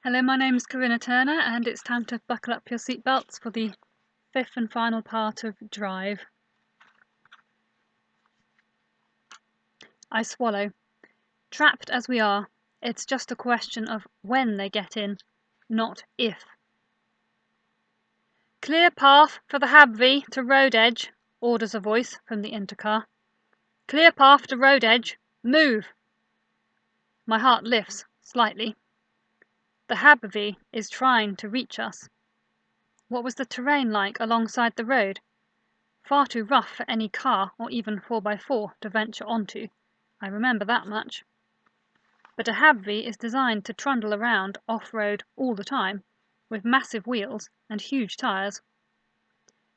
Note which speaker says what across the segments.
Speaker 1: Hello, my name is Corinna Turner, and it's time to buckle up your seatbelts for the fifth and final part of Drive. I swallow. Trapped as we are, it's just a question of when they get in, not if. Clear path for the HabVi to road edge, orders a voice from the intercar. Clear path to road edge, move! My heart lifts slightly. The HabVi is trying to reach us. What was the terrain like alongside the road? Far too rough for any car or even 4x4 to venture onto, I remember that much. But a HabVi is designed to trundle around off-road all the time, with massive wheels and huge tyres.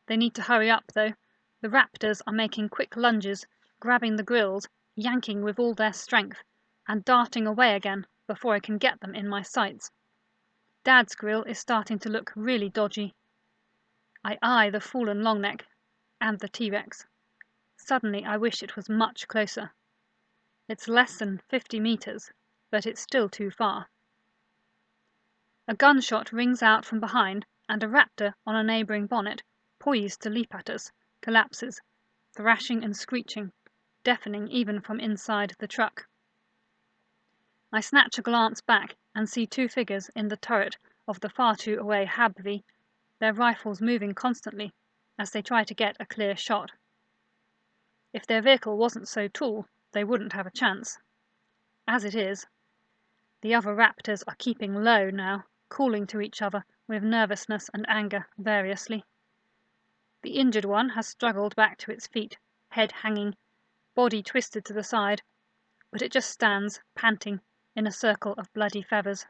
Speaker 1: They need to hurry up though. The Raptors are making quick lunges, grabbing the grills, yanking with all their strength, and darting away again before I can get them in my sights. Dad's grill is starting to look really dodgy. I eye the fallen longneck and the T-Rex. Suddenly I wish it was much closer. It's less than 50 meters, but it's still too far. A gunshot rings out from behind, and a raptor on a neighbouring bonnet, poised to leap at us, collapses, thrashing and screeching, deafening even from inside the truck. I snatch a glance back and see two figures in the turret of the far too away HabVi, their rifles moving constantly as they try to get a clear shot. If their vehicle wasn't so tall, they wouldn't have a chance. As it is, the other raptors are keeping low now, calling to each other with nervousness and anger variously. The injured one has struggled back to its feet, head hanging, body twisted to the side, but it just stands, panting, in a circle of bloody feathers.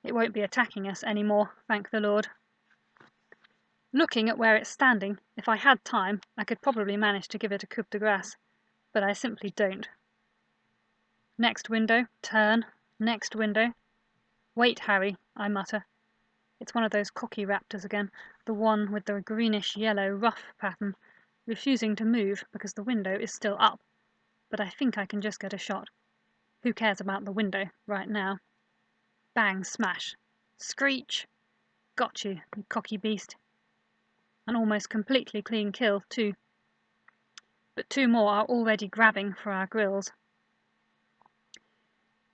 Speaker 1: It won't be attacking us anymore, thank the Lord. Looking at where it's standing, if I had time, I could probably manage to give it a coup de grace, but I simply don't. Next window, turn, next window. Wait, Harry, I mutter. It's one of those cocky raptors again, the one with the greenish-yellow ruff pattern, refusing to move because the window is still up, but I think I can just get a shot. Who cares about the window right now? Bang, smash. Screech! Got you cocky beast. An almost completely clean kill, too. But two more are already grabbing for our grills.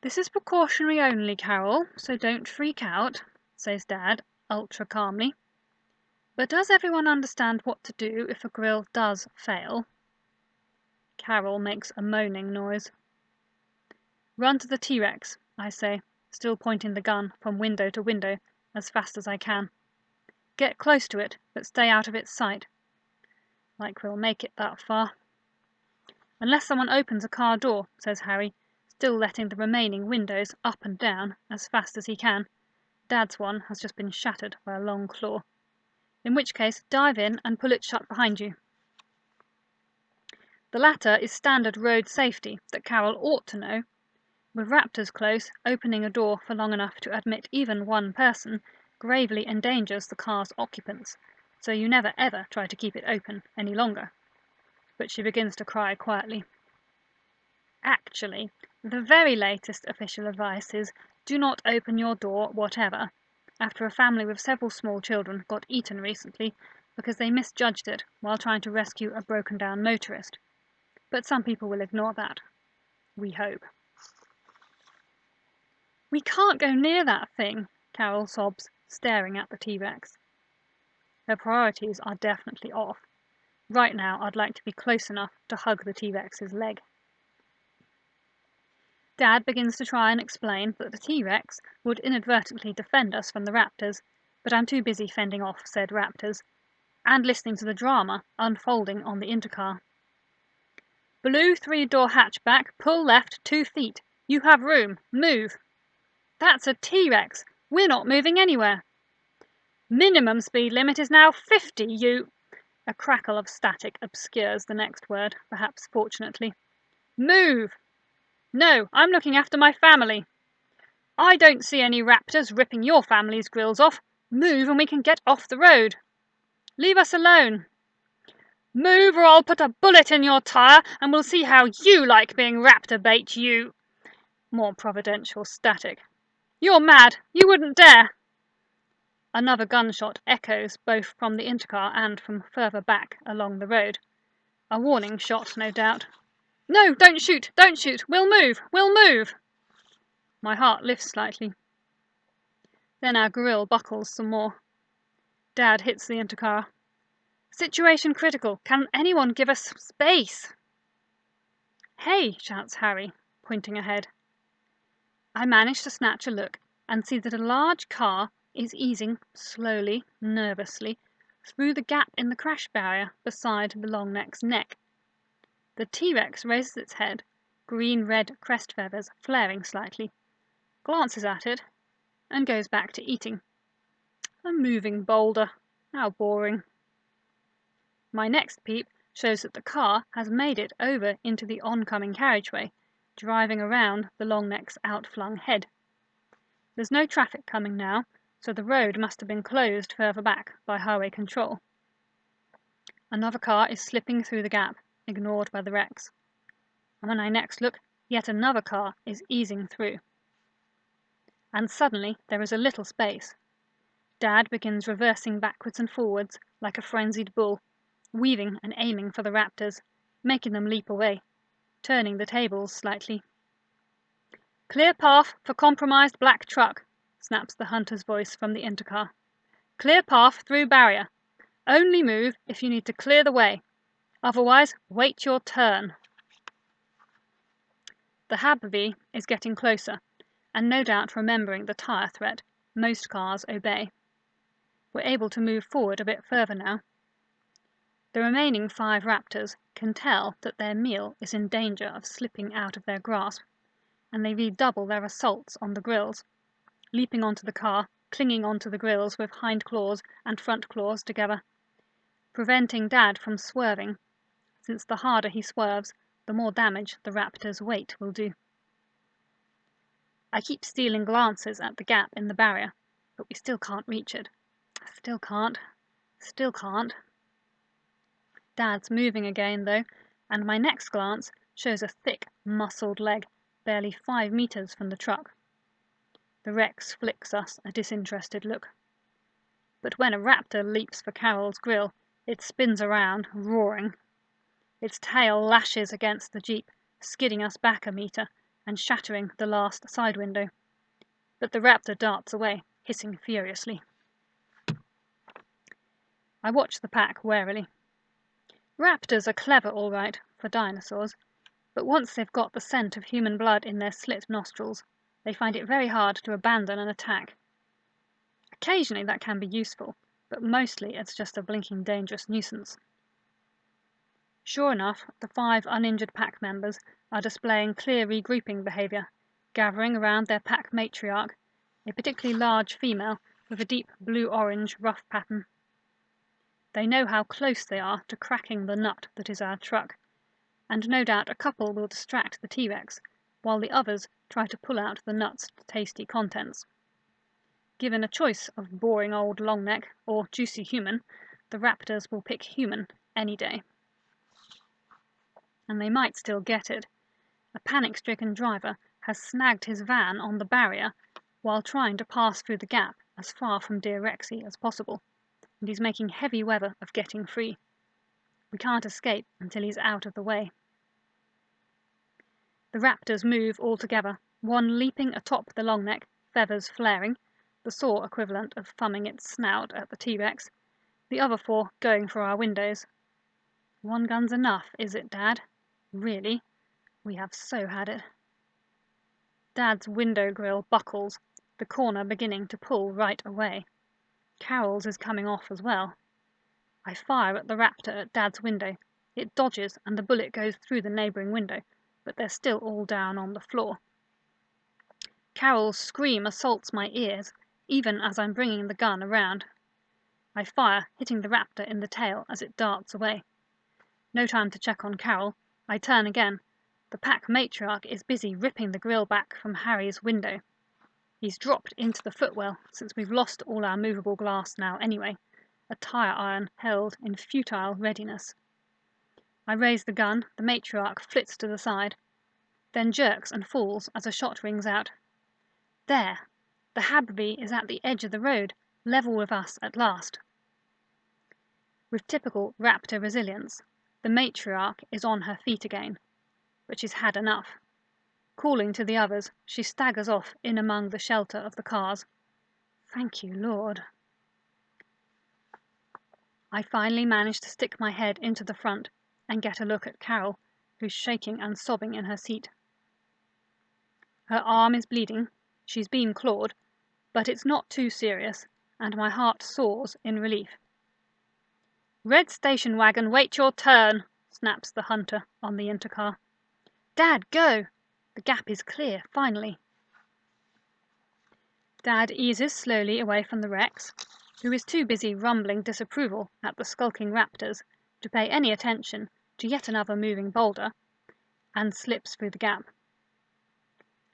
Speaker 1: This is precautionary only, Carol, so don't freak out, says Dad, ultra calmly. But does everyone understand what to do if a grill does fail? Carol makes a moaning noise. Run to the T-Rex, I say, still pointing the gun from window to window as fast as I can. Get close to it, but stay out of its sight. Like we'll make it that far. Unless someone opens a car door, says Harry, still letting the remaining windows up and down as fast as he can. Dad's one has just been shattered by a long claw. In which case, dive in and pull it shut behind you. The latter is standard road safety that Carol ought to know. With raptors close, opening a door for long enough to admit even one person gravely endangers the car's occupants, so you never ever try to keep it open any longer. But she begins to cry quietly. Actually, the very latest official advice is do not open your door whatever, after a family with several small children got eaten recently because they misjudged it while trying to rescue a broken down motorist. But some people will ignore that. We hope. We can't go near that thing, Carol sobs, staring at the T-Rex. Her priorities are definitely off. Right now, I'd like to be close enough to hug the T-Rex's leg. Dad begins to try and explain that the T-Rex would inadvertently defend us from the raptors, but I'm too busy fending off said raptors, and listening to the drama unfolding on the intercar. Blue 3-door hatchback, pull left 2 feet. You have room. Move. That's a T-Rex. We're not moving anywhere. Minimum speed limit is now 50, you... A crackle of static obscures the next word, perhaps fortunately. Move! No, I'm looking after my family. I don't see any raptors ripping your family's grills off. Move and we can get off the road. Leave us alone. Move or I'll put a bullet in your tire and we'll see how you like being raptor bait, you... More providential static. You're mad! You wouldn't dare! Another gunshot echoes both from the intercar and from further back along the road. A warning shot, no doubt. No, don't shoot! Don't shoot! We'll move! We'll move! My heart lifts slightly. Then our grill buckles some more. Dad hits the intercar. Situation critical. Can anyone give us space? Hey, shouts Harry, pointing ahead. I manage to snatch a look and see that a large car is easing slowly, nervously, through the gap in the crash barrier beside the long neck's neck. The T-Rex raises its head, green-red crest feathers flaring slightly, glances at it, and goes back to eating. A moving boulder. How boring. My next peep shows that the car has made it over into the oncoming carriageway, driving around the long neck's outflung head. There's no traffic coming now, so the road must have been closed further back by highway control. Another car is slipping through the gap, ignored by the Rex. And when I next look, yet another car is easing through. And suddenly there is a little space. Dad begins reversing backwards and forwards like a frenzied bull, weaving and aiming for the raptors, making them leap away, turning the tables slightly. Clear path for compromised black truck, snaps the hunter's voice from the intercar. Clear path through barrier. Only move if you need to clear the way. Otherwise, wait your turn. The HabVi is getting closer, and no doubt remembering the tire threat, most cars obey. We're able to move forward a bit further now. The remaining 5 raptors can tell that their meal is in danger of slipping out of their grasp, and they redouble their assaults on the grills, leaping onto the car, clinging onto the grills with hind claws and front claws together, preventing Dad from swerving, since the harder he swerves, the more damage the raptor's weight will do. I keep stealing glances at the gap in the barrier, but we still can't reach it. Still can't. Dad's moving again, though, and my next glance shows a thick, muscled leg barely 5 meters from the truck. The Rex flicks us a disinterested look. But when a raptor leaps for Carol's grill, it spins around, roaring. Its tail lashes against the Jeep, skidding us back a meter and shattering the last side window. But the raptor darts away, hissing furiously. I watch the pack warily. Raptors are clever, all right, for dinosaurs, but once they've got the scent of human blood in their slit nostrils, they find it very hard to abandon an attack. Occasionally that can be useful, but mostly it's just a blinking dangerous nuisance. Sure enough, the 5 uninjured pack members are displaying clear regrouping behavior, gathering around their pack matriarch, a particularly large female with a deep blue-orange rough pattern. They know how close they are to cracking the nut that is our truck, and no doubt a couple will distract the T-Rex, while the others try to pull out the nut's tasty contents. Given a choice of boring old longneck or juicy human, the raptors will pick human any day. And they might still get it. A panic-stricken driver has snagged his van on the barrier while trying to pass through the gap as far from dear Rexy as possible, and he's making heavy weather of getting free. We can't escape until he's out of the way. The raptors move all together, one leaping atop the long neck, feathers flaring, the saw equivalent of thumbing its snout at the T-Rex, the other 4 going for our windows. One gun's enough, is it, Dad? Really? We have so had it. Dad's window grill buckles, the corner beginning to pull right away. Carol's is coming off as well. I fire at the raptor at Dad's window. It dodges and the bullet goes through the neighbouring window, but they're still all down on the floor. Carol's scream assaults my ears, even as I'm bringing the gun around. I fire, hitting the raptor in the tail as it darts away. No time to check on Carol. I turn again. The pack matriarch is busy ripping the grill back from Harry's window. He's dropped into the footwell, since we've lost all our movable glass now anyway, a tire iron held in futile readiness. I raise the gun, the matriarch flits to the side, then jerks and falls as a shot rings out. There! The HabVi is at the edge of the road, level with us at last. With typical raptor resilience, the matriarch is on her feet again, but she's had enough. Calling to the others, she staggers off in among the shelter of the cars. Thank you, Lord. I finally manage to stick my head into the front and get a look at Carol, who's shaking and sobbing in her seat. Her arm is bleeding, she's been clawed, but it's not too serious, and my heart soars in relief. Red station wagon, wait your turn, snaps the hunter on the intercar. Dad, go! The gap is clear, finally. Dad eases slowly away from the Rex, who is too busy rumbling disapproval at the skulking raptors to pay any attention to yet another moving boulder, and slips through the gap.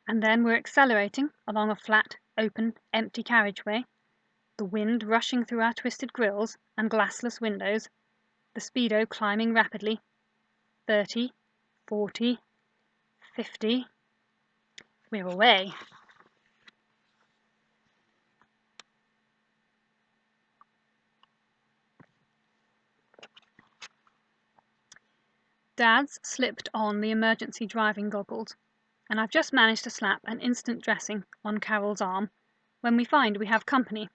Speaker 1: And then we're accelerating along a flat, open, empty carriageway, the wind rushing through our twisted grills and glassless windows, the speedo climbing rapidly. 30, 40, 50. We're away. Dad's slipped on the emergency driving goggles, and I've just managed to slap an instant dressing on Carol's arm when we find we have company.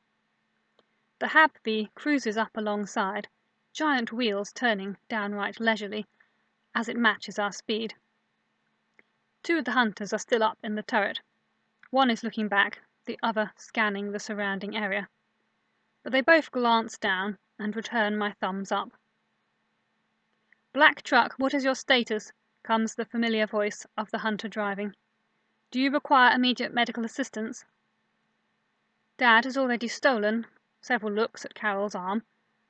Speaker 1: The HabVi cruises up alongside, giant wheels turning downright leisurely as it matches our speed. Two of the hunters are still up in the turret. One is looking back, the other scanning the surrounding area. But they both glance down and return my thumbs up. Black truck, what is your status? Comes the familiar voice of the hunter driving. Do you require immediate medical assistance? Dad has already stolen several looks at Carol's arm,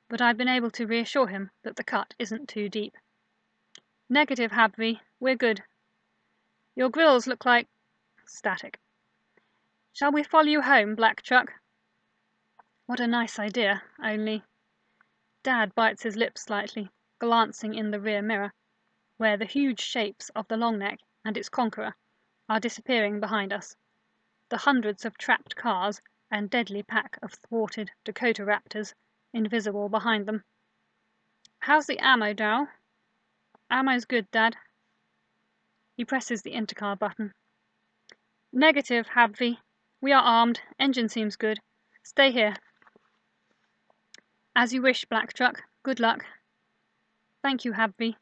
Speaker 1: but I've been able to reassure him that the cut isn't too deep. Negative, HabVi, we're good. Your grills look like static. Shall we follow you home, Black Truck? What a nice idea, only... Dad bites his lips slightly, glancing in the rear mirror, where the huge shapes of the long neck and its conqueror are disappearing behind us, the hundreds of trapped cars and deadly pack of thwarted Dakota raptors invisible behind them. How's the ammo, Darryl? Ammo's good, Dad. He presses the intercar button. Negative, HabVi. We are armed. Engine seems good. Stay here. As you wish, Black Truck. Good luck. Thank you, HabVi.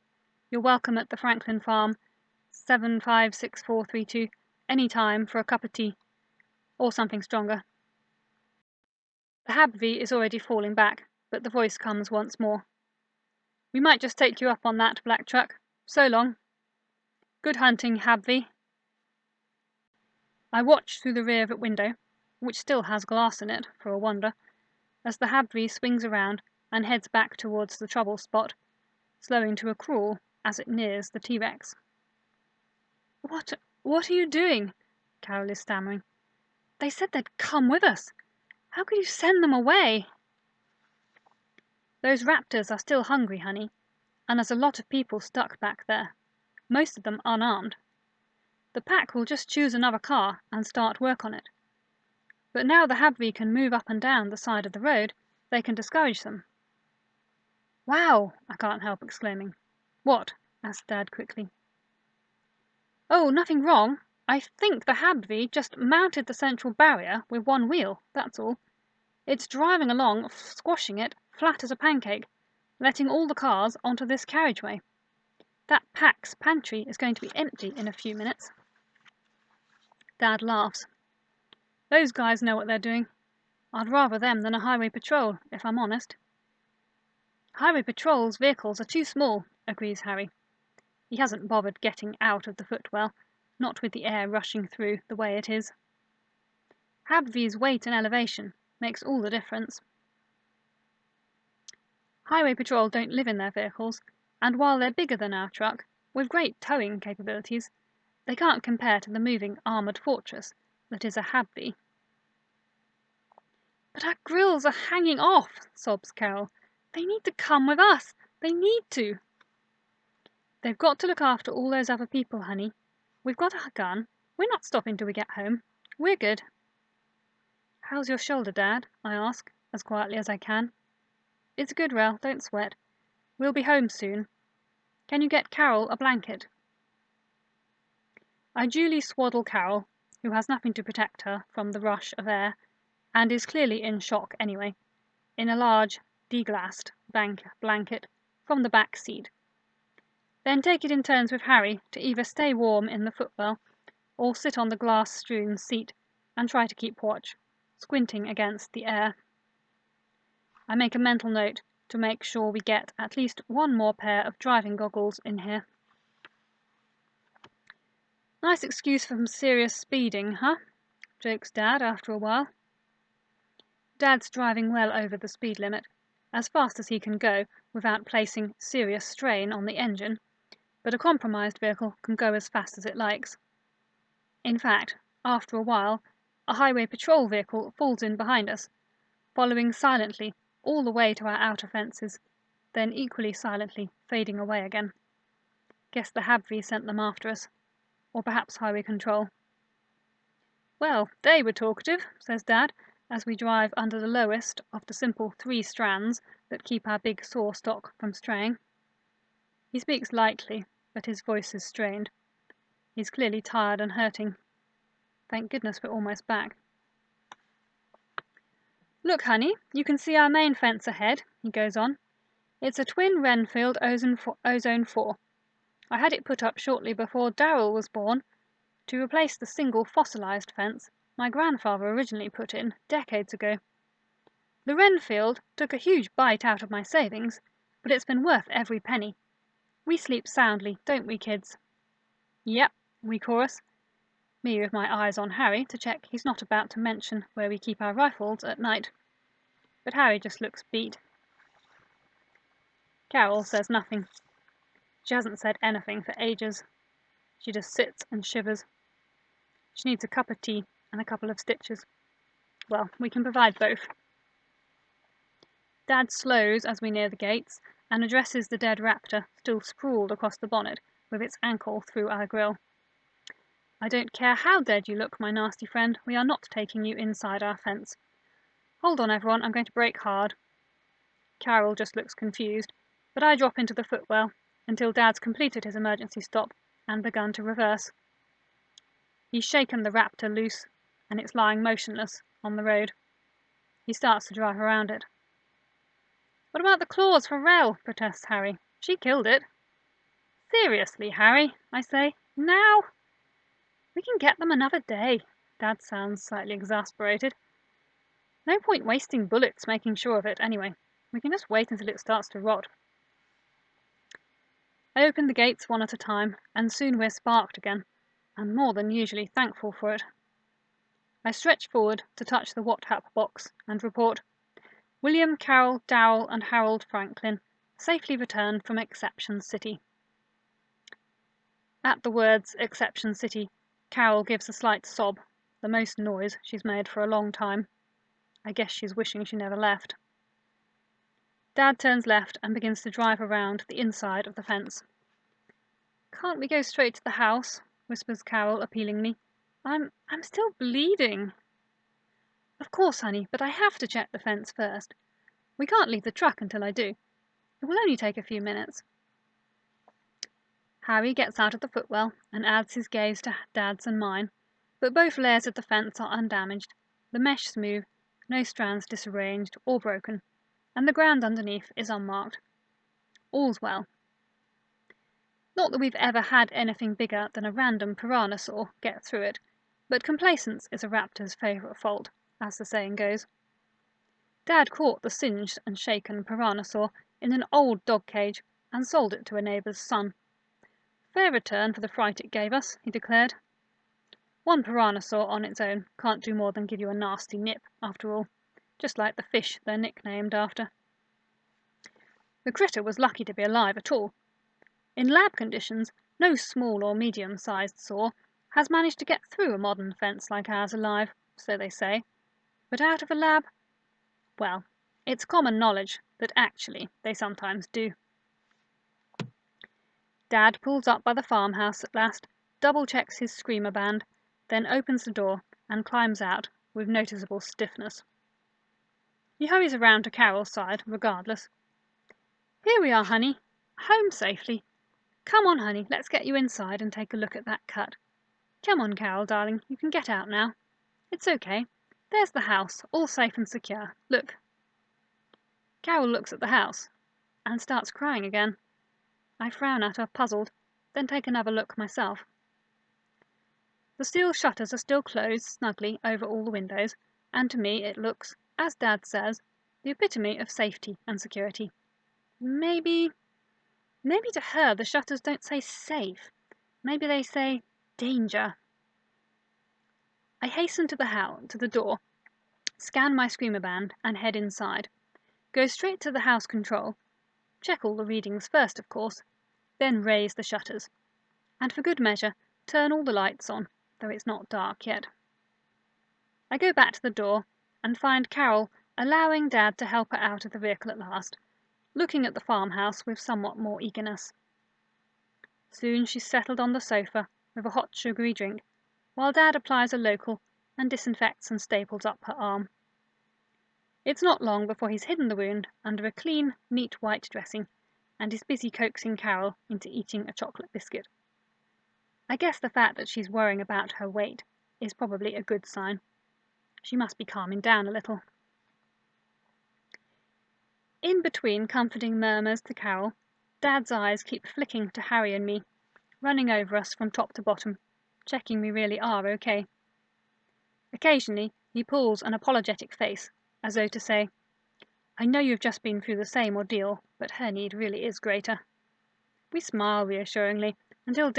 Speaker 1: You're welcome at the Franklin farm, 756432, any time for a cup of tea. Or something stronger. The HabVi is already falling back, but the voice comes once more. We might just take you up on that, Black Truck. So long. Good hunting, HabVi. I watch through the rear window, which still has glass in it, for a wonder, as the HabVi swings around and heads back towards the trouble spot, slowing to a crawl as it nears the T-Rex. What are you doing? Carol is stammering. They said they'd come with us. How could you send them away? Those raptors are still hungry, honey, and there's a lot of people stuck back there, most of them unarmed. The pack will just choose another car and start work on it. But now the HabVi can move up and down the side of the road, they can discourage them. Wow! I can't help exclaiming. What? Asked Dad quickly. Oh, nothing wrong. I think the HabVi just mounted the central barrier with one wheel, that's all. It's driving along, squashing it, flat as a pancake, letting all the cars onto this carriageway. That pack's pantry is going to be empty in a few minutes. Dad laughs. Those guys know what they're doing. I'd rather them than a highway patrol, if I'm honest. Highway patrol's vehicles are too small, agrees Harry. He hasn't bothered getting out of the footwell, not with the air rushing through the way it is. HabVi's weight and elevation makes all the difference. Highway patrol don't live in their vehicles, and while they're bigger than our truck, with great towing capabilities, they can't compare to the moving armoured fortress that is a HabVi. But our grills are hanging off, sobs Carol. They need to come with us. They need to. They've got to look after all those other people, honey. We've got a gun. We're not stopping till we get home. We're good. "How's your shoulder, Dad?" I ask, as quietly as I can. "It's good, Rel, don't sweat. We'll be home soon. Can you get Carol a blanket?" I duly swaddle Carol, who has nothing to protect her from the rush of air, and is clearly in shock anyway, in a large, deglassed blanket from the back seat. Then take it in turns with Harry to either stay warm in the footwell or sit on the glass-strewn seat and try to keep watch, squinting against the air. I make a mental note to make sure we get at least one more pair of driving goggles in here. "Nice excuse for some serious speeding, huh?" jokes Dad after a while. Dad's driving well over the speed limit, as fast as he can go without placing serious strain on the engine, but a compromised vehicle can go as fast as it likes. In fact, after a while, a highway patrol vehicle falls in behind us, following silently all the way to our outer fences, then equally silently fading away again. Guess the HabVi sent them after us, or perhaps highway control. "Well, they were talkative," says Dad, as we drive under the lowest of the simple 3 strands that keep our big saw stock from straying. He speaks lightly, but his voice is strained. He's clearly tired and hurting. Thank goodness we're almost back. "Look, honey, you can see our main fence ahead," he goes on. "It's a twin Renfield Ozone 4. I had it put up shortly before Darryl was born, to replace the single fossilized fence my grandfather originally put in decades ago. The Renfield took a huge bite out of my savings, but it's been worth every penny. We sleep soundly, don't we, kids?" "Yep," we chorus, me with my eyes on Harry to check he's not about to mention where we keep our rifles at night. But Harry just looks beat. Carol says nothing. She hasn't said anything for ages. She just sits and shivers. She needs a cup of tea and a couple of stitches. Well, we can provide both. Dad slows as we near the gates and addresses the dead raptor still sprawled across the bonnet with its ankle through our grill. "I don't care how dead you look, my nasty friend, we are not taking you inside our fence. Hold on, everyone, I'm going to brake hard." Carol just looks confused, but I drop into the footwell until Dad's completed his emergency stop and begun to reverse. He's shaken the raptor loose, and it's lying motionless on the road. He starts to drive around it. "What about the claws for Rel?" protests Harry. "She killed it." "Seriously, Harry," I say. "Now?" "We can get them another day." Dad sounds slightly exasperated. "No point wasting bullets making sure of it, anyway. We can just wait until it starts to rot." I open the gates one at a time, and soon we're sparked again, and more than usually thankful for it. I stretch forward to touch the WhatsApp box and report, "William, Carol, Darryl and Harold Franklin safely returned from Exception City." At the words Exception City, Carol gives a slight sob, the most noise she's made for a long time. I guess she's wishing she never left. Dad turns left and begins to drive around the inside of the fence. "Can't we go straight to the house?" whispers Carol appealingly. I'm still bleeding." "Of course, honey, but I have to check the fence first. We can't leave the truck until I do. It will only take a few minutes." Harry gets out of the footwell and adds his gaze to Dad's and mine, but both layers of the fence are undamaged, the mesh smooth, no strands disarranged or broken, and the ground underneath is unmarked. All's well. Not that we've ever had anything bigger than a random piranhasaur get through it, but complacence is a raptor's favourite fault, as the saying goes. Dad caught the singed and shaken piranhasaur in an old dog cage and sold it to a neighbour's son. "Fair return for the fright it gave us," he declared. "One piranhasaur on its own can't do more than give you a nasty nip, after all, just like the fish they're nicknamed after." The critter was lucky to be alive at all. In lab conditions, no small or medium-sized saw has managed to get through a modern fence like ours alive, so they say. But out of a lab, well, it's common knowledge that actually they sometimes do. Dad pulls up by the farmhouse at last, double-checks his screamer band, then opens the door and climbs out with noticeable stiffness. He hurries around to Carol's side, regardless. "Here we are, honey. Home safely. Come on, honey, let's get you inside and take a look at that cut. Come on, Carol, darling, you can get out now. It's okay. There's the house, all safe and secure. Look." Carol looks at the house and starts crying again. I frown at her, puzzled, then take another look myself. The steel shutters are still closed snugly over all the windows, and to me it looks, as Dad says, the epitome of safety and security. Maybe to her the shutters don't say safe. Maybe they say danger. I hasten to the door, scan my screamer band, and head inside. Go straight to the house control. Check all the readings first, of course, then raise the shutters. And for good measure, turn all the lights on, though it's not dark yet. I go back to the door and find Carol allowing Dad to help her out of the vehicle at last, looking at the farmhouse with somewhat more eagerness. Soon she's settled on the sofa with a hot sugary drink, while Dad applies a local and disinfects and staples up her arm. It's not long before he's hidden the wound under a clean, neat white dressing, and is busy coaxing Carol into eating a chocolate biscuit. I guess the fact that she's worrying about her weight is probably a good sign. She must be calming down a little. In between comforting murmurs to Carol, Dad's eyes keep flicking to Harry and me, running over us from top to bottom, checking we really are okay. Occasionally, he pulls an apologetic face, as though to say, "I know you've just been through the same ordeal, but her need really is greater." We smile reassuringly until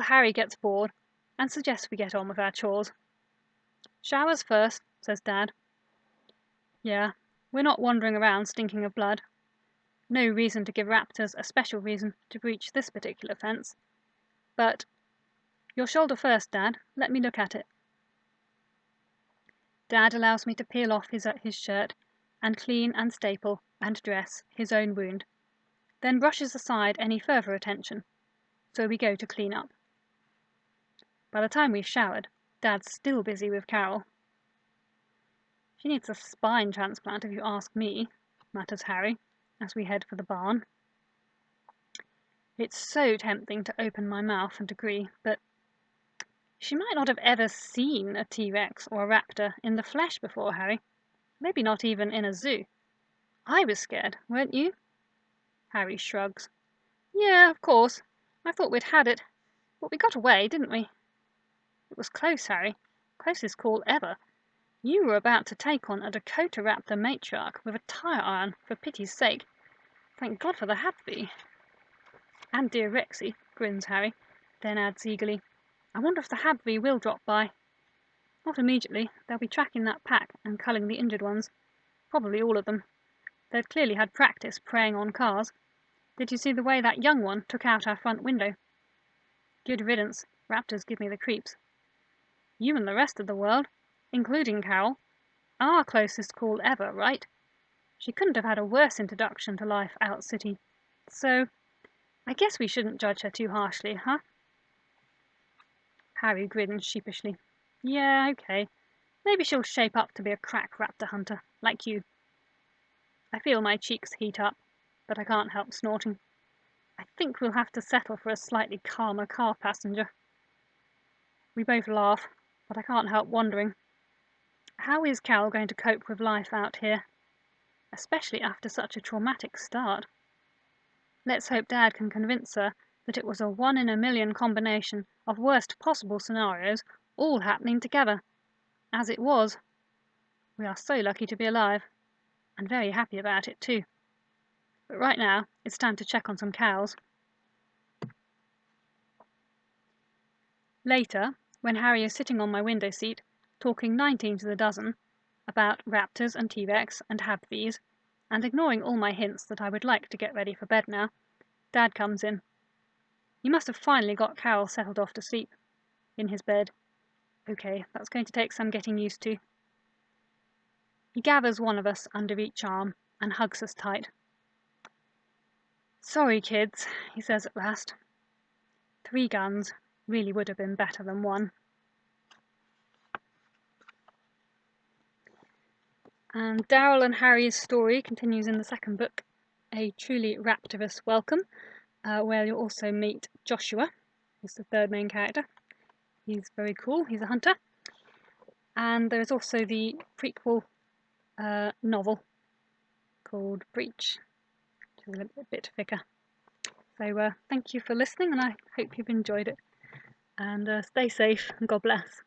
Speaker 1: Harry gets bored and suggests we get on with our chores. "Showers first," says Dad. Yeah, we're not wandering around stinking of blood. No reason to give raptors a special reason to breach this particular fence. But, "Your shoulder first, Dad. Let me look at it." Dad allows me to peel off his shirt and clean and staple and dress his own wound, then brushes aside any further attention, so we go to clean up. By the time we've showered, Dad's still busy with Carol. "She needs a spine transplant if you ask me," mutters Harry, as we head for the barn. It's so tempting to open my mouth and agree, but she might not have ever seen a T-Rex or a raptor in the flesh before, Harry. Maybe not even in a zoo. I was scared, weren't you? Harry shrugs. "Yeah, of course. I thought we'd had it, but we got away, didn't we?" "It was close, Harry. Closest call ever. You were about to take on a Dakota raptor matriarch with a tire iron, for pity's sake. Thank God for the HabVi." "And dear Rexy," grins Harry, then adds eagerly, "I wonder if the HabVi will drop by." "Not immediately. They'll be tracking that pack and culling the injured ones. Probably all of them. They've clearly had practice preying on cars. Did you see the way that young one took out our front window? Good riddance. Raptors give me the creeps. You and the rest of the world, including Carol, our closest call ever, right? She couldn't have had a worse introduction to life out city. So, I guess we shouldn't judge her too harshly, huh?" Harry grins sheepishly. "Yeah, okay. Maybe she'll shape up to be a crack raptor hunter, like you." I feel my cheeks heat up, but I can't help snorting. I think we'll have to settle for a slightly calmer car passenger. We both laugh, but I can't help wondering, how is Carol going to cope with life out here, especially after such a traumatic start? Let's hope Dad can convince her that it was a 1-in-a-million combination of worst possible scenarios all happening together. As it was. We are so lucky to be alive, and very happy about it too. But right now, it's time to check on some cows. Later, when Harry is sitting on my window seat, talking 19 to the dozen about raptors and T-Rex and HabVis, and ignoring all my hints that I would like to get ready for bed now, Dad comes in. He must have finally got Carol settled off to sleep. In his bed. Okay, that's going to take some getting used to. He gathers one of us under each arm and hugs us tight. "Sorry, kids," he says at last. 3 guns really would have been better than 1. And Darryl and Harry's story continues in the second book, A Truly Raptor-ous Welcome, where you'll also meet Joshua, who's the third main character. He's very cool, he's a hunter. And there's also the prequel novel called Breach, which is a bit thicker. So thank you for listening, and I hope you've enjoyed it. And stay safe, and God bless.